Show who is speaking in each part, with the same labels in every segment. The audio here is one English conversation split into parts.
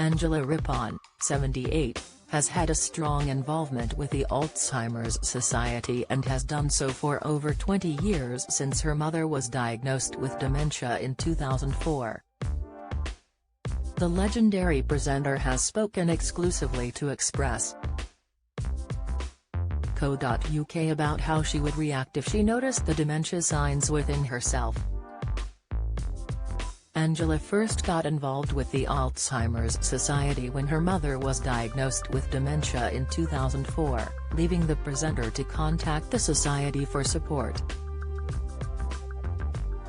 Speaker 1: Angela Rippon, 78, has had a strong involvement with the Alzheimer's Society and has done so for over 20 years since her mother was diagnosed with dementia in 2004. The legendary presenter has spoken exclusively to Express.co.uk about how she would react if she noticed the dementia signs within herself. Angela first got involved with the Alzheimer's Society when her mother was diagnosed with dementia in 2004, leaving the presenter to contact the society for support.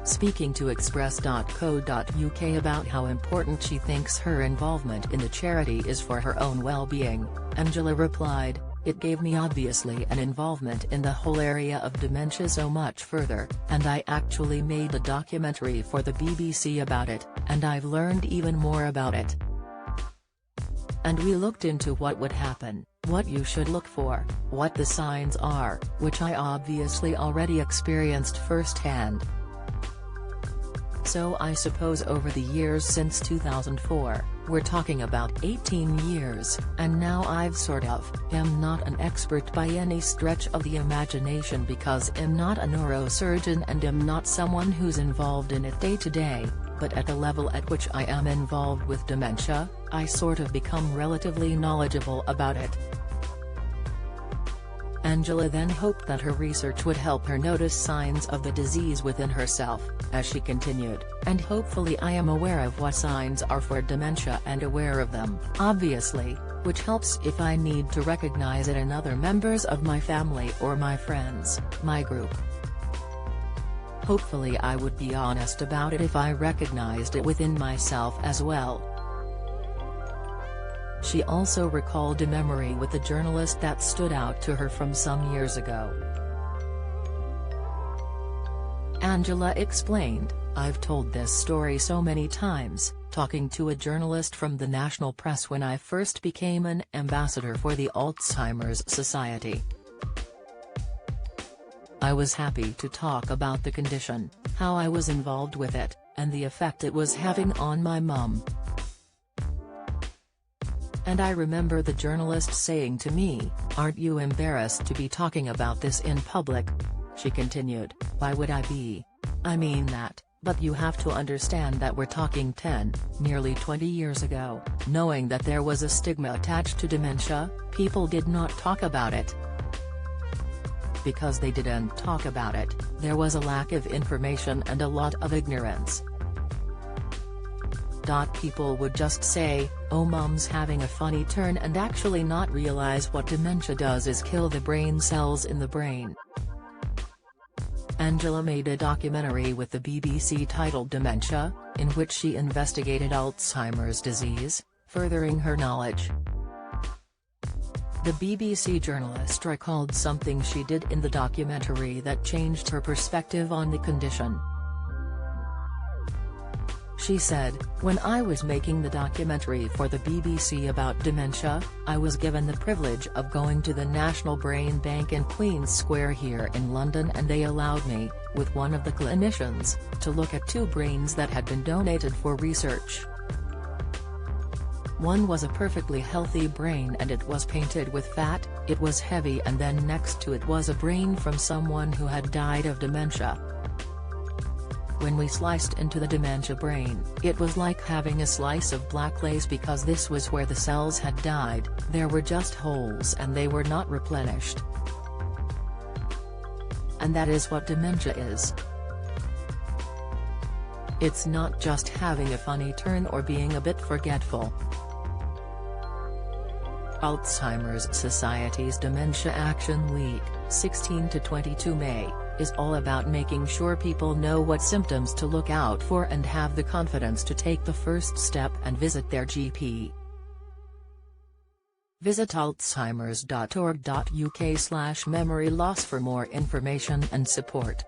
Speaker 1: Speaking to Express.co.uk about how important she thinks her involvement in the charity is for her own well-being, Angela replied, "It gave me obviously an involvement in the whole area of dementia so much further, and I actually made a documentary for the BBC about it, and I've learned even more about it. And we looked into what would happen, what you should look for, what the signs are, which I obviously already experienced firsthand. So I suppose over the years since 2004, we're talking about 18 years, and now I've am not an expert by any stretch of the imagination because I'm not a neurosurgeon and am not someone who's involved in it day to day, but at the level at which I am involved with dementia, I become relatively knowledgeable about it." Angela then hoped that her research would help her notice signs of the disease within herself, as she continued, "And hopefully I am aware of what signs are for dementia and aware of them, obviously, which helps if I need to recognize it in other members of my family or my friends, my group. Hopefully I would be honest about it if I recognized it within myself as well." She also recalled a memory with a journalist that stood out to her from some years ago. Angela explained, "I've told this story so many times, talking to a journalist from the national press when I first became an ambassador for the Alzheimer's Society. I was happy to talk about the condition, how I was involved with it, and the effect it was having on my mum. And I remember the journalist saying to me, 'Aren't you embarrassed to be talking about this in public?' She continued, "Why would I be? I mean that, but you have to understand that we're talking 10, nearly 20 years ago, knowing that there was a stigma attached to dementia, people did not talk about it. Because they didn't talk about it, there was a lack of information and a lot of ignorance. People would just say, 'Oh, mum's having a funny turn,' and actually not realize what dementia does is kill the brain cells in the brain." Angela made a documentary with the BBC titled Dementia, in which she investigated Alzheimer's disease, furthering her knowledge. The BBC journalist recalled something she did in the documentary that changed her perspective on the condition. She said, "When I was making the documentary for the BBC about dementia, I was given the privilege of going to the National Brain Bank in Queen's Square here in London, and they allowed me, with one of the clinicians, to look at 2 brains that had been donated for research. One was a perfectly healthy brain and it was painted with fat, it was heavy, and then next to it was a brain from someone who had died of dementia. When we sliced into the dementia brain, it was like having a slice of black lace because this was where the cells had died, there were just holes and they were not replenished. And that is what dementia is. It's not just having a funny turn or being a bit forgetful." Alzheimer's Society's Dementia Action Week, 16 to 22 May, is all about making sure people know what symptoms to look out for and have the confidence to take the first step and visit their GP. Visit alzheimers.org.uk/memory loss for more information and support.